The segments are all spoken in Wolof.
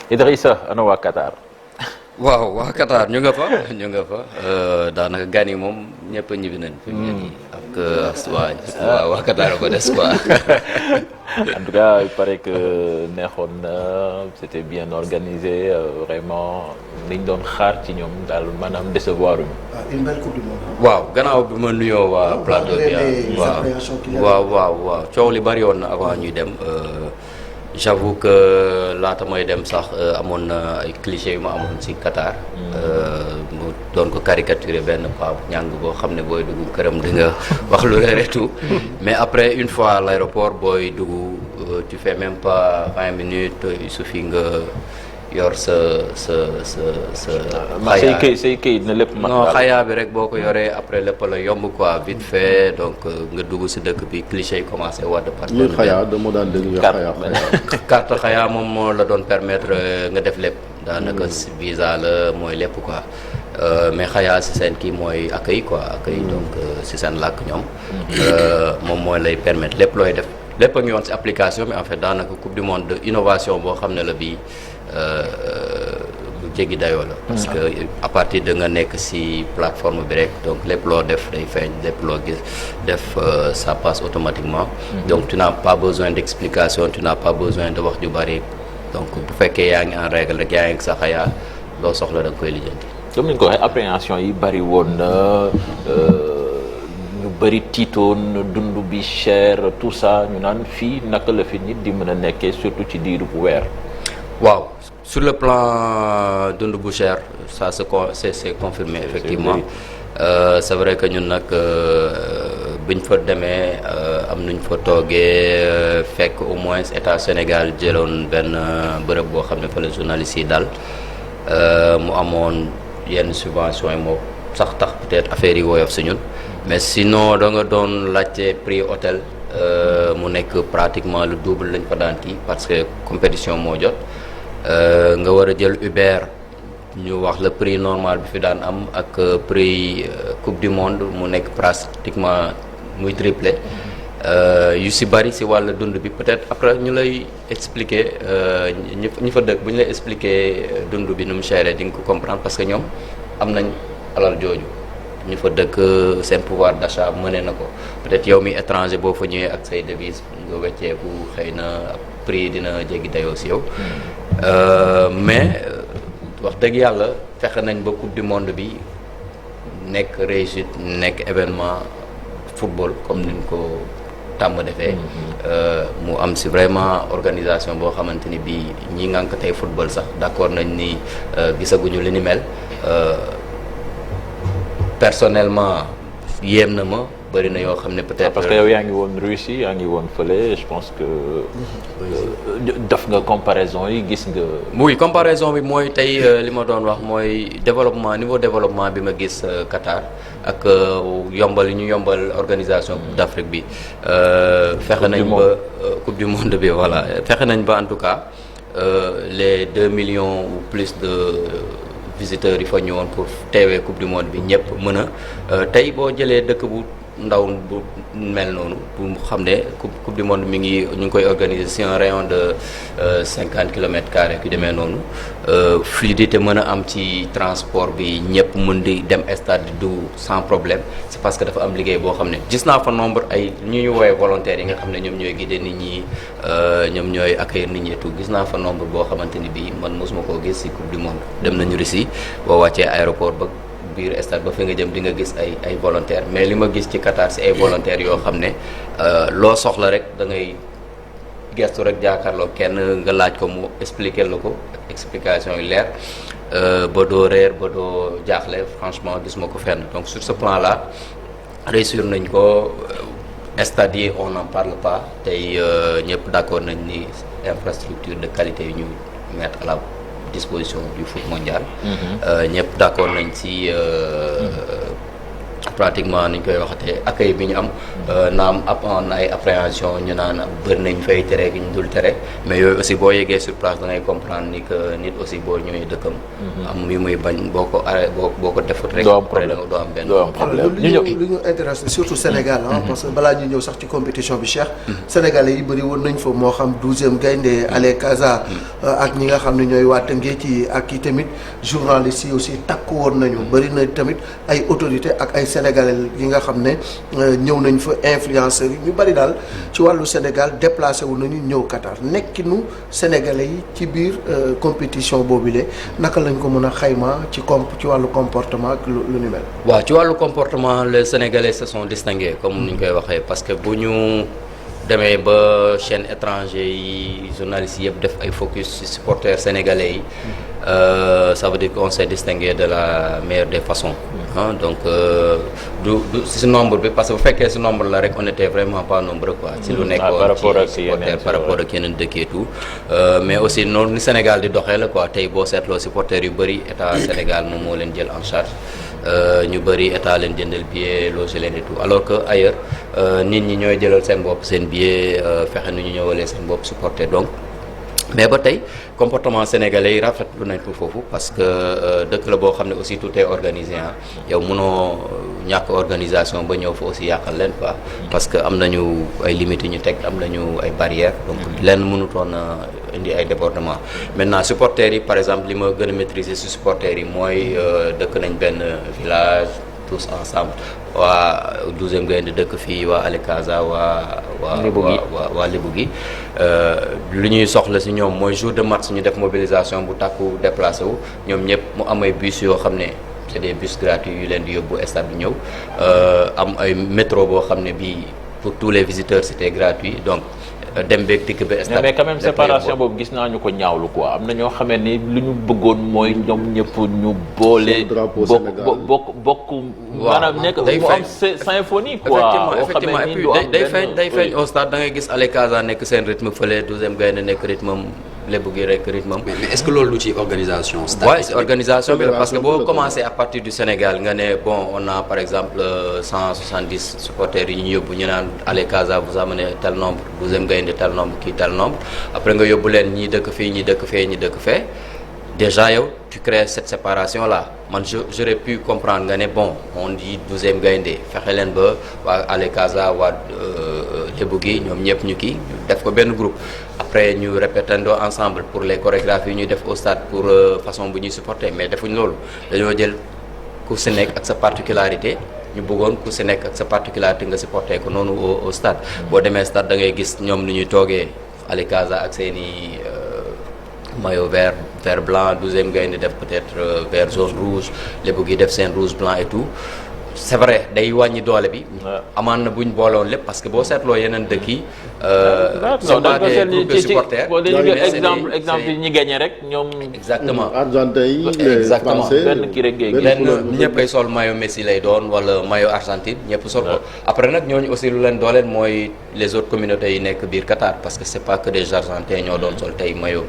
Idrissa ana waa Qatar. waaw waa Qatar ñu nga fa daanaka gan yi moom ñëpp a ñibbi nañ fi mu ne nii ak waa Qatar ko des quoi. En tout cas il paraît que neexoon na c'était bien organisé vraiment liñ doon xaar ci ñoom daal maanaam décevoir uñu. Une belle coupe du monde. waaw gannaaw bi ma nuyoo waa plateau bi waaw coow li bari woon na avant ñuy dem. J'avoue que laata mooy dem sax amoon na ay clichés yu ma amoon ci Qatar. mu doon ko caricaturer benn paa ñàng boo xam ne booy dugg këram di nga wax lu leer et tout. Mais après une fois à l'aéroport booy dugg tu fais même pas 20 minutes il suffit nga yor sa. say kayit na lépp mat. non xayaa bi rek boo ko yoree après lépp la yomb quoi vite fait donc nga dugg ci dëkk bi cliché yi commencé wadd par li xayaa dama daan dégg xayaa carte xayaa moom moo la doon permettre nga def lépp daanaka visa la mooy lépp quoi mais xayaa ci seen kii mooy accueil quoi accueil donc ci seen làkk ñoom moom mooy lay permettre lépp looy def lépp a ngi woon ci application bi en fait daanaka coupe du monde de innovation boo xam ne la bii bu jéggi dayoo la parce que à partir de nga nekk ci plateforme bi rek donc lépp loo def day feeñ lépp loo gis def ça passe automatiquement donc tu n'as pas besoin d'explication tu n'as pas besoin de wax ju bari donc bu fekkee yaa ngi en règle rek yaa ngi sa xayaa loo soxla da nga koy lijjanti comme ni nga ko waxee appréhension yi bari woon na ñu bari tiitoon dund bi cher tout ça ñu naan fii naka la fi nit di mën a nekkee surtout ci diiru bu weer. waaw sur le plan dund bu cher ça c'est confirmé effectivement c'est vrai que ñun nag biñ fa demee am nuñ fa toogee fekk au moins état Sénégal jëloon benn bërëb boo xam ne fa la journaliste yi daal mu amoon yenn subvention yi moo sax tax peut-être affaire yi woyof si ñun mais sinon da nga doon laajte prix hôtel mu nekk pratiquement le double lañ fa daan kii parce que compétition moo jot nga war a jël Uber ñu wax le prix normal bi fi daan am ak prix coupe du monde mu nekk pratiquement muy triplé yu si bari si wàllu dund bi peut-être après ñu lay expliquer ñu fa dëkk bu ñu lay expliquer dund bi nu mu chéré di nga ko comprendre parce que ñoom am nañ alal jooju ñu fa dëkk seen pouvoir d'achat mëne na ko peut-être yow mi étranger boo fa ñëwee ak say devise nga wecceeku xëy na prix dina jéggi dayoo si yow mais wax dëgg yàlla fexe nañ ba coupe du monde bi nekk réussite nekk événement football comme niñ ko tàmm defee mu am si vraiment organisation boo xamante ni bii ñi ngànk tey football sax d'accord nañ ni gisaguñu li ni mel personnellement yéem na ma bëri na yoo xam ne peut-être. parce que yow yaa ngi woon Russie yaa ngi woon fële je pense que def nga comparaison yi gis nga. oui comparaison bi mooy tey li ma doon wax mooy niveau développement bi ma gis Qatar ak yombal yi ñu yombal organisation Coupe d'Afrique bi. fexe nañ ba Coupe du monde bi voilà fexe nañ ba en tout cas les 2 millions ou plus de. visiteurs yi fa ñëwoon pour teewee coupe du monde bi ñëpp mën a tey boo jëlee dëkk bu ndaw bu mel noonu bu xam ne coupe du monde mi ngi ñu ngi koy organiser ci un rayon de 50 kilomètres carrés yu demee noonu fluidité mën a am ci transport bi ñëpp mën di dem stade du sans problème c'est parce que dafa am liggéey boo xam ne gis naa fa nombre ay ñu woowee volontaires yi nga xam ne ñoom ñooy guider nit ñi ñoom ñooy accueillir nit ñi et tout gis naa fa nombre boo xamante ni bii man mosuma koo gis ci coupe du monde dem nañu Russie boo wàccee aéroport ba biir stade ba fi nga jëm di nga gis ay volontaires mais li ma gis ci Qatar ci ay volontaires yoo xam ne loo soxla rek da ngay gestu rek jàkkaarloo kenn nga laaj ko mu expliquer la ko explication yu leer ba doo réer ba doo jaaxle franchement gis ma ko fenn donc sur ce plan là réussir nañ ko stade yi on n'en parle pas tey ñëpp d'accord nañ ni infrastructure de qualité yu ñu mettre à la disposition du foot mondial ñëpp d'accord nañ ci pratiquement ni ñu koy waxatee accueil bi ñu am naam am ay appréhension ñu naan bëri nañ fay tere gi ñu dul tere mais yooyu aussi boo yeggee sur place da ngay comprendre ni que nit aussi boo ñëwee dëkkam am yu muy bañ boo ko defut rek doo am benn problème li ñu intéressé surtout Sénégal parce que balaa ñu ñëw sax ci compétition bi Cheikh Sénégalais yi bëri woon nañ fa moo xam 12e gaynde Ale Casa ak ñi nga xam ne ñooy waa Tëngéej ci ak i tamit journalistes yi aussi takku woon nañu bëri na tamit ay autorités ak ay sénégalais yi nga xam ne ñëw nañ fa influenceurs yi ñu bëri daal ci wàllu Sénégal déplacé wu nañu ñëw Qatar nekkinu sénégalais yi ci biir compétition boobule naka lañ ko mën a xayma ci wàllu comportement ak lu ni mel. waaw ci wàllu comportement les sénégalais se sont distingués comme ni ñu koy waxee parce que bu ñu demee ba chaîne étranger yi journalistes yëpp def ay focus ci supporters sénégalais yi ça veut dire qu'on s'est distingué de la meilleure des façons donc du ci nombre bi parce que bu fekkee ci nombre la rek on était vraiment pas nombreux quoi ci lu nekkoon ci supporters par rapport ak yeneen dëkk et tout mais aussi noonu ni Sénégal di doxee la quoi tey boo seetloo supporters yu bëri état Sénégal moom moo leen jël en charge ñu bëri état leen jëndal billet loger leen et tout alors que ailleurs nit ñi ñooy jëlal seen bopp seen billet fexe nu ñu ñëwalee seen bopp supporter donc mais ba tey comportement sénégalais yi rafetlu nañ ko foofu parce que dëkk la boo xam ne aussi tout est organisé yow mënoo ñàkk organisation ba ñëw fa aussi yàqal leen quoi parce que am nañu ay limites yu ñu teg am nañu ay barrières donc lenn mënutoon a indi ay débordement maintenant supporters yi par exemple li ma gën a maîtriser si supporters yi mooy dëkk nañ benn village tous ensemble waa 12e Gaïndé dëkk fii waa Ale Casa waa Lébu gi lu ñuy soxla si ñoom mooy jour de match ñu def mobilisation bu takku déplacé wu ñoom ñëpp mu am ay bus yoo xam ne c'est des bus gratuits yu leen di yóbbu stade bi ñëw am ay métro boo xam ne bii pour tous les visiteurs c'était gratuit donc dem beeg dikk ba stade mais quand même séparation boobu gis naa ñu ko ñaawlu quoi am na ñoo xamee ni lu ñu bëggoon mooy ñoom ñëpp ñu boole bokk maanaam nekk mu am symphonie quoi effectivement et puis day feeñ au stade da ngay gis Ale Casa nekk seen rythme fële 12e Gaïndé nekk rythme am Lébu gi rek rythme am. mais est-ce que loolu du ci organisation. waaw organisation bi la parce que boo commencé à partir du Sénégal nga ne bon on a par exemple 170 supporters yi ñu yóbbu ñu naan Ale Casa vous amenez tel nombre 12e Gaïndé tel nombre kii tel nombre après nga yóbbu leen ñii dëkk fii ñii dëkk fee ñii dëkk fee déjà yow tu crées cette séparation là man j'aurais pu comprendre nga ne bon on dit 12e Gaïndé fexe leen ba waa Ale Casa waa Lébu gi ñoom ñëpp ñu kii def ko benn groupe. après ñu répétando ensemble pour les chorégraphies ñuy def au stade pour façon bu ñuy supporter mais defuñ loolu dañoo jël ku si nekk ak sa particularité ñu bëggoon ku si nekk ak sa particularité nga supporter ko noonu au stade boo demee stade da ngay gis ñoom nu ñuy toogee Ale Casa ak seeni maillot vert blanc 12e Gaïndé def peut-être vert jaune rouge Lébu gi def seen rouge blanc et tout c'est vrai day wàññi doole bi. amaan na buñ boole woon lépp parce que boo seetloo yeneen dëkk yi. c'est pas des groupes de supporters. exemple yi ñi gagné rek ñoom. exactement Argentin yi les Français benn kii rek ngay benn ñëppay sol maillot Messi lay doon wala maillot Argentine ñëpp sol ko. après nag ñooñu aussi lu leen dooleel mooy les autres communautés yi nekk biir Qatar parce que c'est pas que des Argentins ñoo doon sol tey maillot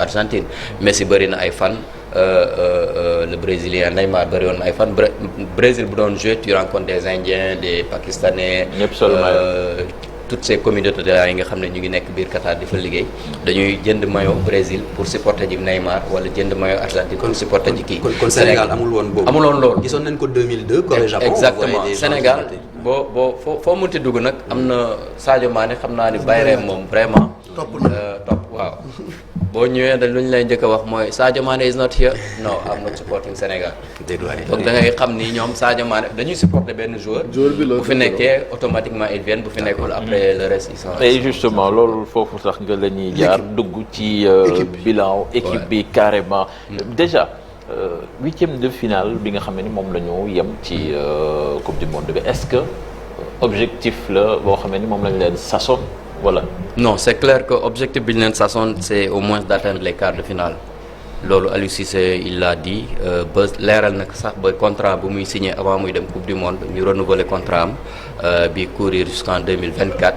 Argentine Messi bëri na ay fan. Le Brésilien Neymar bëri woon ay fan Brésil bu doon jouer tu rencontres des Indiens des Pakistanais toutes ces communautés là yi nga xam ne ñu ngi nekk biir Qatar di fa liggéey dañuy jënd maillot Brésil pour supporter ji Neymar wala jënd maillot Argentine pour supporter ji kii kon Sénégal amul woon boobu loolu gisoon nañ ko 2002 Corée Japon exactement Sénégal boo foo mënti dugg nag am na Sadio Mané xam naa ni bayreem moom vraiment topp waaw boo ñëwee da lu ñu lay njëkk a wax mooy Sadio Mané is not here no I'm not supporting Sénégal donc da ngay xam ni ñoom Sadio Mané dañuy supporter benn joueur bu fi nekkee automatiquement ils viennent bu fi nekkul après le reste ils sont et justement loolu foofu sax nga la ñuy jaar dugg ci bilan équipe bi carrément déjà huitième de finale bi nga xam ne ni moom la ñu yem ci coupe du monde bi est-ce que objectif la boo xam ne ni moom lañ leen sasoon voilà. Non, c'est clair que l'objectif de Billen Sasson, c'est au moins d'atteindre les quarts de finale. Lolo Aliou Cissé, il l'a dit, le contrat que j'ai signé avant de la Coupe du Monde, nous renouvelons le contrat, qui courir jusqu'en 2024.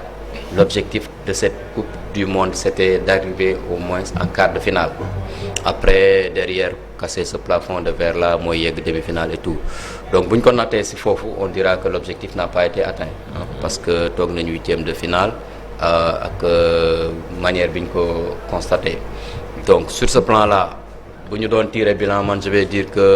L'objectif de cette Coupe du Monde, c'était d'arriver au moins en quart de finale. Après, derrière, casser ce plafond de verre là, moi, demi-finale et tout. donc bu ñu ko nattee si foofu on dira que l'objectif n'a pas été atteint parce que toog nañu 8e de finale ak manière bi ñu ko constaté donc sur ce plan là bu ñu doon tirer bilan man je vais dire que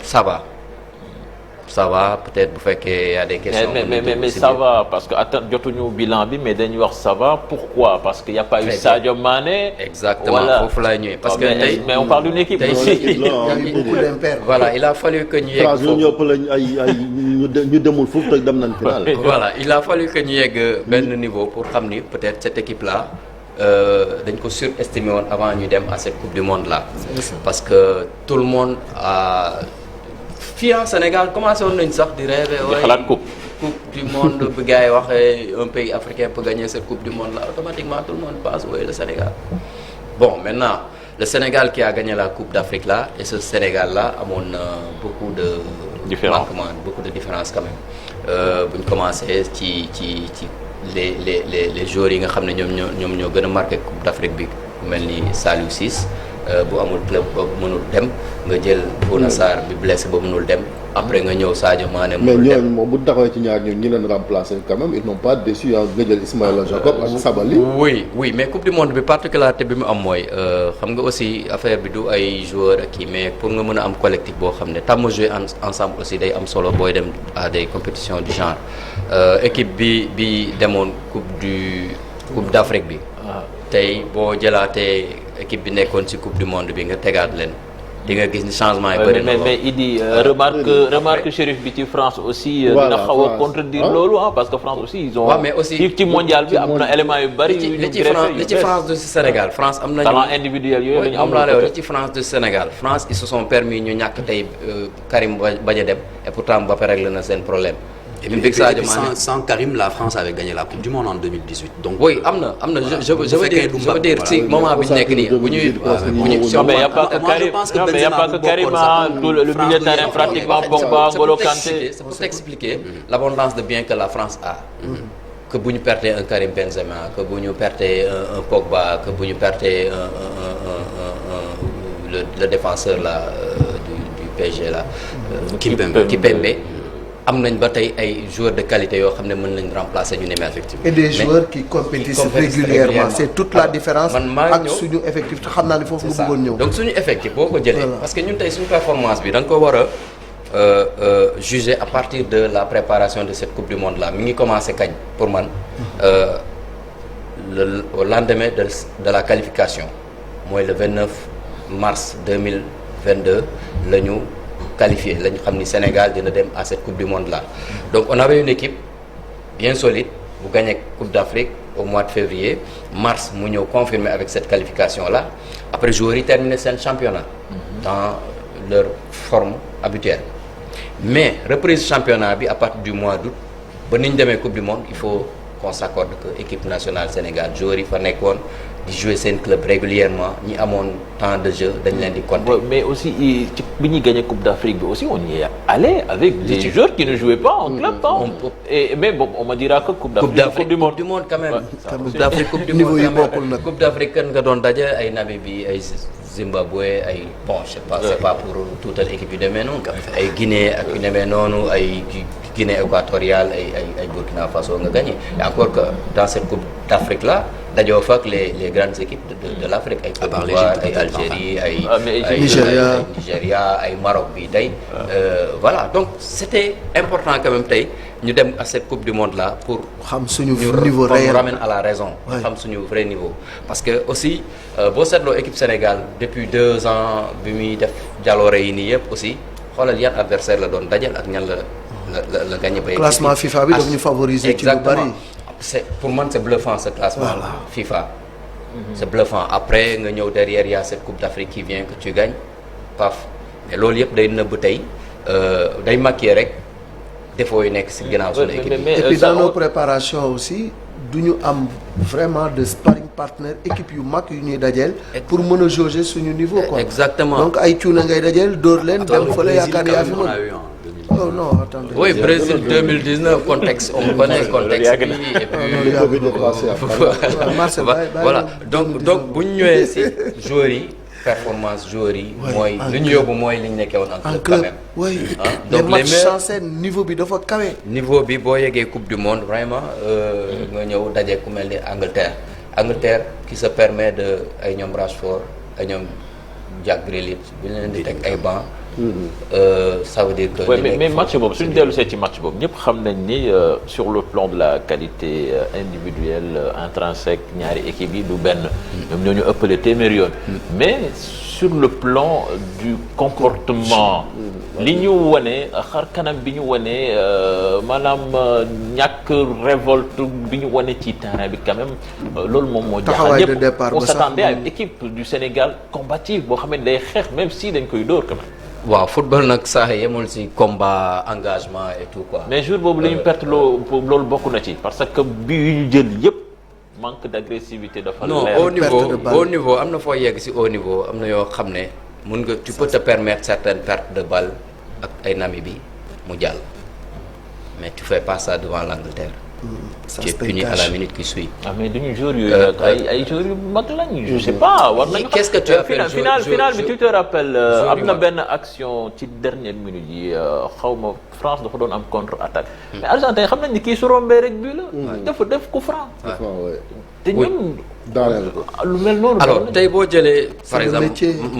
ça va peut-être bu fekkee y a des questions. mais ça va parce que attends jotuñu bilan bi mais dañuy wax ça va pourquoi parce que y a pas eu Sadio Mané. exactement foofu laay ñëwee parce que tey mais on parle d'une équipe aussi. voilà il a fallu que ñu yegg foofu ñun ñëpp lañ ay ñu demul foofu te dem nañ final. voilà il a fallu que ñu yegg benn niveau pour xam ni peut-être cette équipe là. dañ ko surestimé woon avant ñu dem à cette coupe du monde là parce que tout le monde a fii en Sénégal commencé woon nañ sax di rêver xalaat coupe du monde bi gars yi waxee un pays africain peut gagner cette coupe du monde là automatiquement tout le monde pense oui le Sénégal bon maintenant le Sénégal qui a gagné la coupe d'Afrique là et ce Sénégal là amoon beaucoup de manquements beaucoup de différences quand même bu ñu commencé ci les joueurs yi nga xam ne ñoom ñoo gën a marqué coupe d'Afrique bi mel ni Saliou Ciss bu amul club boobu mënul dem nga jël Bouna Sarr bi blessé ba mënul dem après nga ñëw Sadio Mané mënul dem mais ñooñu moom bu taxawee ci ñaar ñi leen remplacer quand même ils n'ont pas déçu nga jël Ismaïla Jacob ak Sabaly. oui mais coupe du monde bi particularité bi mu am mooy xam nga aussi affaire bi du ay joueurs ak kii mais pour nga mën a am collectif boo xam ne tàmm jouer ensemble aussi day am solo booy dem à des compétitions du genre équipe bi demoon coupe d'Afrique bi. tey boo jëlaatee équipe bi nekkoon ci coupe du monde bi nga tegaat leen di nga gis ni changement yi bëri na mais Idi remarque Chérif bi ci France aussi dina xaw a contredire loolu parce que France aussi ils ont mais aussi ci mondial bi am na élément yu bëri li ci France du Sénégal France am nañu talent individuel yooyu lañu am li ci France du Sénégal France ils se sont permis ñu ñàkk tey Karim bañ a dem et pourtant Mbappé réglé na seen problème. Et puis sans Karim, la France avait gagné la Coupe du Monde en 2018. Donc oui, je veux dire si moment bi nekk nii bu ñuy mais y a pas que Karim tout le milieu de terrain pratiquement Pogba, N'Golo Kanté. C'est pour t'expliquer l'abondance de biens que la France a. Que bu ñu perdee un Karim Benzema, que bu ñu perdee un Pogba, que bu ñu perdee le défenseur là du PSG là Kimpembe. am nañ ba tey ay joueurs de qualité yoo xam ne mën nañ remplacer ñu ne mais effectivement. et des joueurs qui compétissent régulièrement c'est toute la différence. ak suñu effectif te xam naa ne foofu nga bëggoon ñëw. donc suñu effectif boo ko jëlee. parce que ñun tey suñu performance bi da nga ko war a juger à partir de la préparation de cette coupe du monde là mi ngi commencé kañ pour man au lendemain de la qualification mooy le 29 mars 2022 la ñu. qualifié la ñu xam ni Sénégal dina dem à cette coupe du monde là donc on avait une équipe bien solide bu gagné coupe d'Afrique au mois de février mars mu ñëw confirmer avec cette qualification là après joueurs yi terminé seen championnat dans leur forme habituelle mais reprise championnat bi à partir du mois d'août ba ni ñu demee coupe du monde il faut qu'on s'accorde que équipe nationale Sénégal joueurs yi fa nekkoon di jouer seen club régulièrement ñi amoon temps de jeu dañ leen di compter. mais aussi ci bi ñuy gagné Coupe d'Afrique bi aussi on y est allé avec des joueurs qui ne jouaient pas en club mais bon on me dira que Coupe d'Afrique Coupe du monde quand même. Coupe d'Afrique Coupe du niveau monde yi bokkul nag. Coupe d'Afrique kan nga doon daje ay Namibie ay Zimbabwe ay bon c'est pas pour tuutal équipe yu demee noonu. ay Guinée ak yu demee noonu ay Guinée équatoriale ay Burkina Faso nga gagné et encore que dans cette Coupe d'Afrique là. dajoo fa ak les grandes équipes de l'Afrique ay Côte d'Ivoire ay Algérie ay Nigéria ay Maroc bi tey voilà donc c'était important quand même tey ñu dem à cette coupe du monde là pour xam suñu niveau réel ramène à la raison xam suñu vrai niveau parce que aussi boo seetloo équipe Sénégal depuis 2 ans bi muy def jaloore yi nii yëpp aussi xoolal yan adversaire la doon dajal ak ñan la gagné ba classement FIFA bi daf ñu favoriser ci lu bari pour moi c'est bluffant ce classement FIFA c'est bluffant après nga ñëw derrière il y a cette coupe d'Afrique qui vient que tu gagnes paf mais loolu yëpp day nëbb tey day maquiller rek défaut yi nekk ci ginnaaw suñu équipe et puis dans nos préparations aussi du ñu am vraiment de sparring partner équipe yu mag yu ñuy dajeel pour mën a jauger suñu niveau quoi exactement donc ay cuuna ngay dajeel dóor leen dem fële yaakaar yaa fi mën oh non attendez. Oui, Brésil 2019 contexte on connaît contexte bi et puis voilà donc bu ñu ñëwee ci joueurs yi performance joueurs yi. mooy lu ñu yóbbu mooy li ñu nekkee woon en club quand même. oui donc les matchs en scène niveau bi dafa kawe. niveau bi boo yeggee coupe du monde vraiment nga ñëw daje ku mel ni Angleterre qui se permet de ay ñoom Rashford ay ñoom Jack Grealish bi ñu leen di teg ay banc. Ça veut dire que. mais match boobu suñu dellu see ci match boobu ñëpp xam nañ ni sur le plan de la qualité individuelle intrinsèque ñaari équipe yi du benn. ñoom ñoo ñu ëppale téeméer yoon. mais sur le plan du comportement. li ñu wane xar kanam bi ñu wane maanaam ñàkk révolte bi ñu wane ci terrain bi quand même loolu moom moo. jaaxal ñëpp on s'attendait à une équipe du Sénégal combative boo xam ne day xeex même si dañ koy dóor quand même. waaw football nag sax yemul ci combat engagement et tout quoi. mais jour boobu la ñu perte loolu bokk na ci parce que bi yu ñu jël yëpp manque d'agressivité dafa leer. non au niveau am na foo yegg ci au niveau am na yoo xam ne mun nga tu peux te permettre certaines pertes de balles ak ay Namibie mu jàll mais tu fais pas ça devant l'Angleterre. tu es puni à la minute qui suit. ah mais duñu joueurs yooyu nag ay joueurs yu mag lañu. je sais pas war nañu. qu'est-ce que tu as fait final bi tu te rappelles am na benn action ci dernière minute yi xaw ma France dafa doon am contre attaque. mais Argentin xam nañ ni kii su rombee rek bii la. dafa def coup franc. te ñun. daaneel ko lu mel noonu. alors tey boo jëlee. par exemple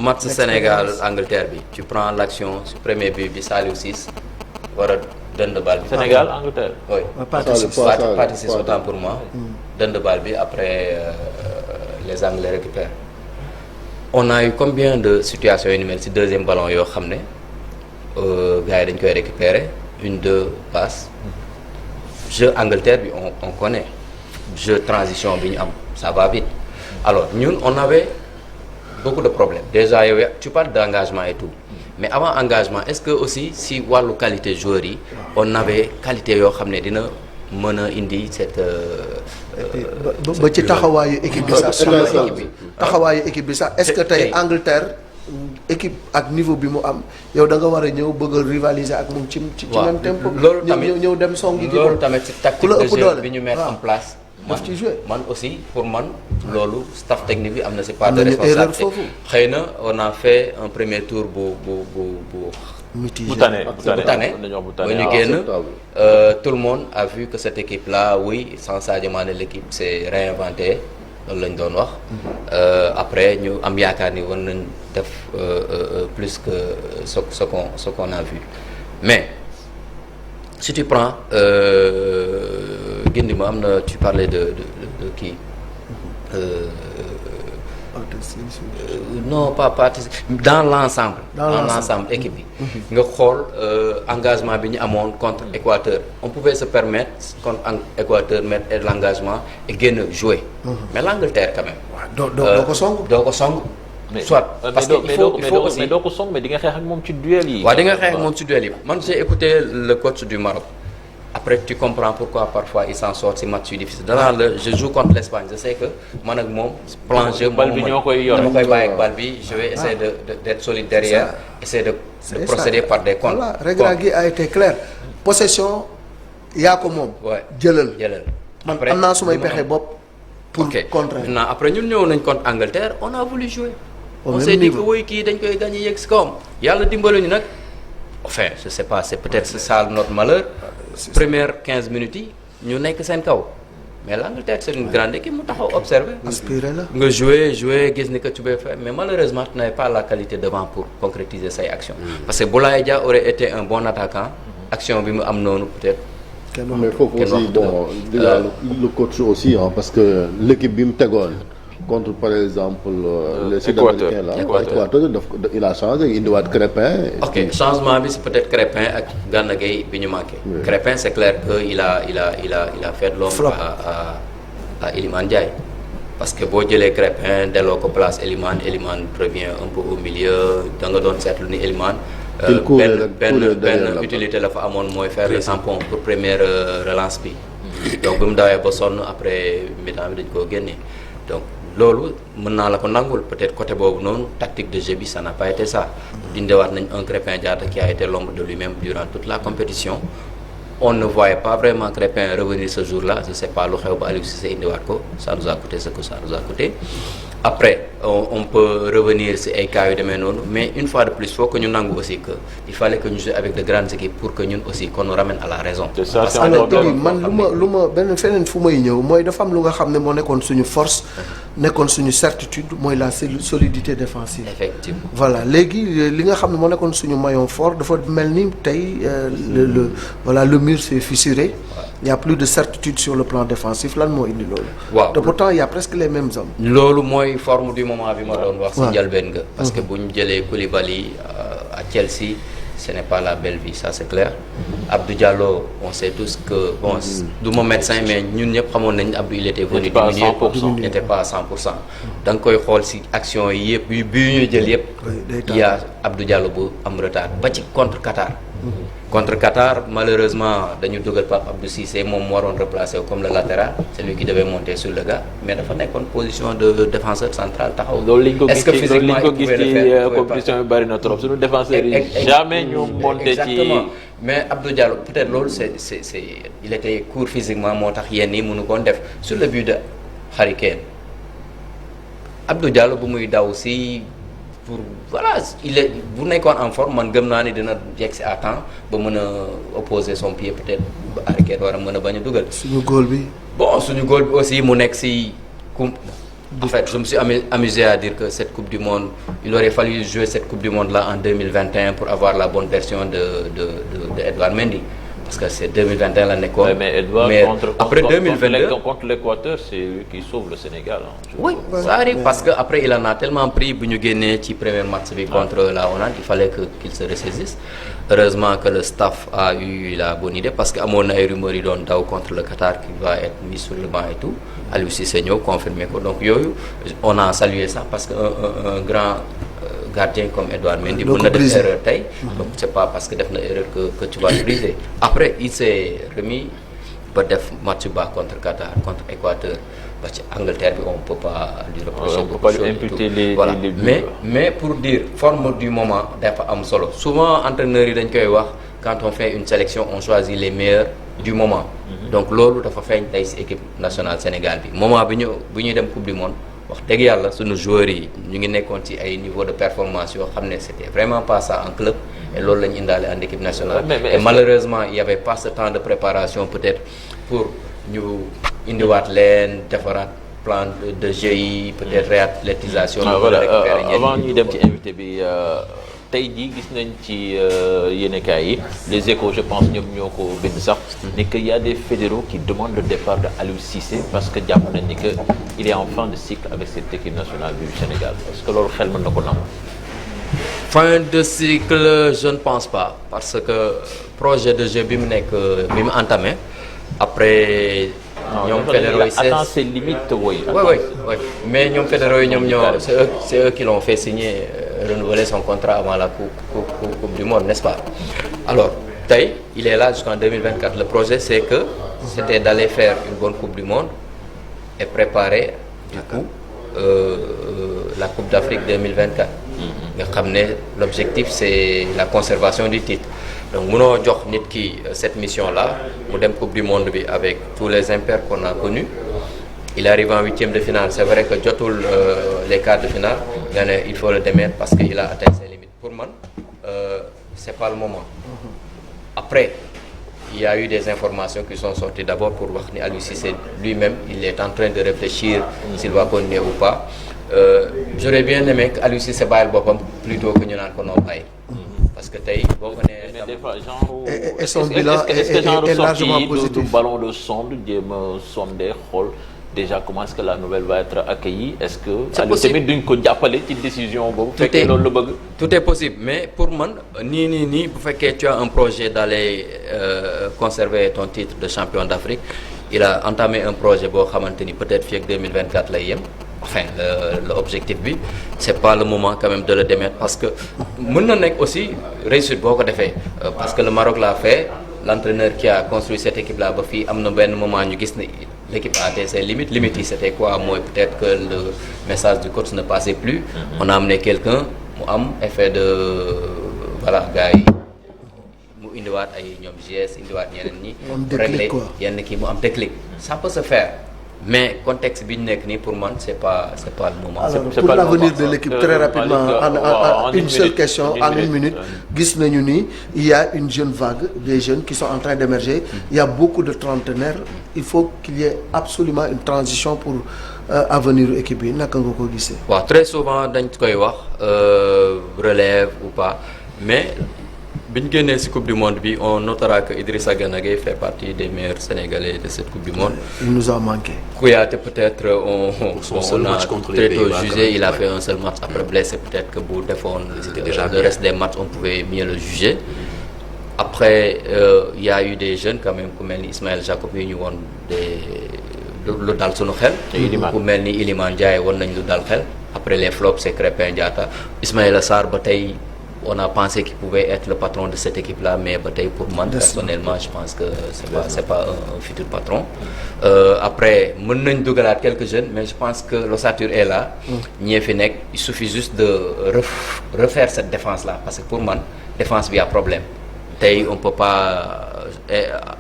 match Sénégal Angleterre bi. tu prends l'action su premier bi Saliou Ciss war a dënd bal bi. Sénégal Angleterre. oui partie Ciss autant pour moi. dënd bal bi après les Anglais récupèrent. on a eu combien de situations yu ni mel ci deuxième ballon yoo xam ne gars yi dañ koy récupérer 1-2 passes. jeu Angleterre bi on connaît. jeu transition bi ñu am ça va vite alors ñun on avait beaucoup de problèmes déjà yow tu parles d'engagement et tout mais avant engagement est-ce que aussi si wàllu qualité joueurs yi on avait qualité yoo xam ne dina mën a indi cette ba ci taxawaayu équipe bi sax taxawaayu équipe bi sax est-ce que tey Angleterre équipe ak niveau bi mu am yow da nga war a ñëw bëgg a rivaliser ak moom ci même tempo loolu tamit ñëw dem songi gi loolu tamit ci tactique de jeu bi ñu mettre en place daf ci joué man aussi pour man loolu staff technique bi am na ci part de responsabilité xëy na on a fait un premier tour bu bu tane ba ñu génn tout le monde a vu que cette équipe là oui sans Sadio Mané l'équipe s'est réinventée loolu lañ doon wax après ñu am yaakaar ni war nañ def plus que ce qu'on a vu mais si tu prends gindi ma am na tu parlais de kii non pas dans l'ensemble équipe bi nga xool engagement bi ñu amoon contre Équateur on pouvait se permettre contre Équateur mettre l'engagement et génn jouer mais l'Angleterre quand même doo ko song soit parce que il faut aussi mais doo ko song mais di nga xeex ak moom ci duel yi. waaw di nga xeex ak moom ci duel yi man j'ai écouté le coach du Maroc après tu comprends pourquoi parfois il s'en sort ci match yu difficile danaa la je joue contre l'Espagne je sais que man ak moom plan jeu bal bi ñoo koy yor dama koy bàyyi ak bal bi je vais essayer d'être solide derrière essayer de procéder par des contres. voilà règle gi a été clair possession yaa ko moom. jëlal man am naa sumay pexe bopp. pour contrer maintenant après ñun ñëw nañ contre Angleterre on a voulu jouer. on s'est dit que woy kii dañ koy gagner yegg si kawam yàlla dimbali ñu nag enfin je sais pas c'est peut-être ça notre malheur. première 15 minutes yi ñu nekk seen kaw mais l'Angleterre c'est une grande équipe mu taxaw observer. aspirer la nga jouer gis ni que tu peux faire mais malheureusement tu n'avais pas la qualité devant pour concrétiser say actions. parce que Boulaye Dia aurait été un bon attaquant. action bi mu am noonu peut-être. mais foofu aussi bon le coach aussi parce que l'équipe bi mu tegoon contre par exemple les Sud-Américains là Équateur il a changé indiwaat Crépin. ok changement bi c'est peut-être Crépin ak Gana Gueye bi ñu manqué. Crépin c'est clair que il a fait de l'ombre à Iliman Ndiaye parce que boo jëlee Crépin delloo ko place Iliman revient un peu au milieu da nga doon seetlu ni Iliman. benn utilité la fa amoon mooy faire le tampon pour première relance bi. donc bi mu dawee ba sonn après mi-temps bi dañ koo génne donc. loolu mën naa la ko nangul peut-être côté boobu noonu tactique de jeu bi ça n'a pas été ça dindewaat nañ un Crépin Diatta qui a été l'ombre de lui-même durant toute la compétition on ne voyait pas vraiment Crépin revenir ce jour-là je sais pas lu xew ba Aliou Cissé indiwaat ko ça nous a coûté ce que ça nous a coûté après on peut revenir si ay cas yu demee noonu mais une fois de plus faut que ñu nangu aussi que il fallait que ñu jouer avec de grandes équipes pour que ñun aussi qu'on nous ramène à la raison. C'est ça, parce que man lu ma benn feneen fu may ñëw mooy dafa am lu nga xam ne moo nekkoon suñu force nekkoon suñu certitude mooy la solidité défensive. Effectivement. Voilà léegi li nga xam ne moo nekkoon suñu maillon fort dafa mel ni tey le mur s'est fissuré. Il y a plus de certitude sur le plan défensif lan moo indi loolu. waaw te pourtant il y a presque les mêmes hommes. loolu mooy forme du moment bi ma doon wax. si njëlbeen nga. parce que bu ñu jëlee Koulibaly à Chelsea ce n'est pas la belle vie ça c'est clair. Abdou Diallo on sait tous que bon du ma médecin mais ñun ñëpp xamoon nañ Abdou il était venu diminuer n'était pas à 100%. da nga koy xool si action yi yëpp bi ñuy jël yëpp. il y a Abdou Diallo bu am retard ba ci contre Qatar. Contre Qatar malheureusement dañu dugal Pape Abdou Cissé moom moo waroon replacé comme le latéral c'est lui qui devait monter sur le gars mais dafa nekkoon position de défenseur central taxaw. Est-ce que physiquement il pouvait le faire compétition yu bari na trop suñu défenseur yi jamais ñu monter ci. exactement mais Abdou Diallo peut-être loolu c'est il était court physiquement moo tax yenn yi mënu koon def sur le but de Harry Kane Abdou Diallo bu muy daw si. pour voilà il est bu nekkoon en forme man gëm naa ni dina yegg si à temps ba mën a opposer son pied peut-être ba arrêté war a mën a bañ a dugal. suñu góol bi. bon suñu góol bi aussi mu nekk si en fait je me suis amusé à dire que cette coupe du monde il aurait fallu jouer cette coupe du monde là en 2021 pour avoir la bonne version de Edouard Mendy. Parce que c'est 2021 la nekkoon. Ouais, mais Edouard après 2022 contre l'Équateur c'est lui qui sauve le Sénégal. Oui, ça arrive parce que après il en a tellement pris bu ñu génnee ci premier match bi contre la Hollande il fallait qu'il se ressaisisse. Heureusement que le staff a eu la bonne idée parce que amoon na ay rumeurs yi doon daw contre le Qatar qui va être mis sur le banc et tout Aliou Cissé ñëw confirmer ko donc yooyu on a salué ça parce que un grand gardien comme Edouard Mendy mën na def erreur tey donc c'est pas parce que def na erreur que tu vas le briser après il s'est remis ba def match ba contre Qatar contre Équateur ba ci Angleterre bi on peut pas lui reprocher on peut pas lui imputer les voilà buts. mais pour dire forme du moment dafa am solo souvent entraîneurs yi dañ koy wax quand on fait une sélection on choisit les meilleurs du moment donc loolu dafa feeñ tey ci équipe nationale Sénégal bi moment bi ñuy dem coupe du monde wax dëgg yàlla suñu joueurs yi ñu ngi nekkoon ci ay niveau de performance yoo xam ne c'était vraiment pas ça en club et loolu la ñu indaale en équipe nationale et malheureusement il y avait pas ce temps de préparation peut-être pour ñu indiwaat leen defaraat plan de jeu yi peut-être réathlétisation voilà avant ñuy dem ci invité bi tey jii gis nañ ci yéenekaay yi les Échos je pense ñoom ñoo ko bind sax ni que y a des fédéraux qui demandent le départ de Aliou Cissé parce que jàpp nañ ni que il est en fin de cycle avec cette équipe nationale du Sénégal est-ce que loolu xel mën na ko nangu. Fin de cycle je ne pense pas parce que projet de jeu bi mu nekk bi mu entamé après. ñoom fédéraux yi attends c'est limite oui. oui mais ñoom fédéraux yi ñoom ñoo c'est eux qui l'ont fait signer renouveler son contrat avant la coupe du monde n'est-ce pas alors tey il est là jusqu'en 2024 le projet c'est que c'était d'aller faire une bonne coupe du monde et préparer du coup la coupe d'Afrique 2024 nga xam ne l'objectif c'est la conservation du titre donc mënoo jox nit ki cette mission là mu dem coupe du monde bi avec tous les impairs qu'on a connus il arrive en huitième de finale c'est vrai que jotul les quarts de finale nga ne il faut le démettre parce que il a atteint ses limites pour man c'est pas le moment après il y a eu des informations qui sont sorties d'abord pour wax ni Aliou Cissé lui-même il est en train de réfléchir s'il va continuer ou pas j'aurais bien aimé que Aliou Cissé bàyyil boppam plutôt que ñu naan ko noo bàyyi parce que tey boo ko nee. mais des fois genre. et son bilan est largement positif du ballon de sonde jéem a sondé xool déjà comment est-ce que la nouvelle va être accueillie est-ce que. c'est possible tamit duñ ko jàppale ci décision boobu. fekkee loolu la bëgg. tout est possible mais pour man nii bu fekkee tu as un projet d'aller conserver ton titre de champion d'Afrique il a entamé un projet boo xamante ni peut-être fii ak 2024 lay yem. Enfin l'objectif bi c'est pas le moment quand même de le démettre parce que mën na nekk aussi réussite boo ko defee parce que le Maroc l'a fait l'entraîneur qui a construit cette équipe là ba fii am na benn moment ñu gis ne l'équipe a atteint ses limites yi c'était quoi mooy peut-être que le message du coach ne passait plus on a amené quelqu'un mu am effet de voilà gars yi mu indiwaat ay ñoom GS indiwaat ñeneen ñi régler yenn kii mu am déclic ça peut se faire mais contexte bi ñu nekk nii pour man c'est pas le moment. Alors pour l'avenir de l'équipe très rapidement en une seule question en une minute gis nañu ni il y a une jeune vague des jeunes qui sont en train d'émerger il y a beaucoup de trentenaires il faut qu'il y ait absolument une transition pour avenir équipe bi naka nga ko gisee. waaw très souvent dañ koy wax relève ou pas mais bi ñu génnee ci coupe du monde bi on notera que Idrissa Gana Gueye fait partie des meilleurs Sénégalais de cette coupe du monde. Il nous a manqué. Kouyaté peut-être on a très tôt jugé il a fait un seul match après blessé peut-être que bu defoon le reste des matchs on pouvait mieux le juger. Après il y a eu des jeunes quand même ku mel ni Ismaël Jacob yi ñu woon lu dal sunu xel. ku mel ni Iliman Ndiaye woon nañ lu dal xel. après les flops c'est Crépin Diatta Ismaïla Sarr ba tey on a pensé qu'il pouvait être le patron de cette équipe-là mais ba tey pour man personnellement je pense que c'est pas un futur patron. Après mën nañ dugalaat quelques jeunes mais je pense que l'ossature est là. ñee fi nekk il suffit juste de refaire cette défense-là parce que pour man défense bi y a problème tey on peut pas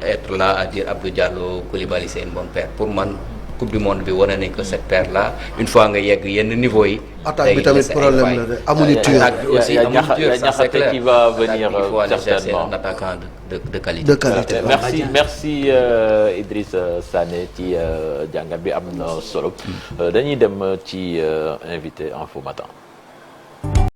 être là à dire Abdou Diallo Koulibaly c'est une bonne paire pour man. coupe du monde bi wane nañ ko cette paire là une fois nga yegg yenn niveau yi. attaque bi tamit problème la de amuñu tueur. aussi amuñu tueur ça c'est clair qui va venir il faut aller chercher certainement un attaquant de qualité. de qualité merci Idriss Sané ci jàngat bi am na solo dañuy dem ci invité Infos Matin.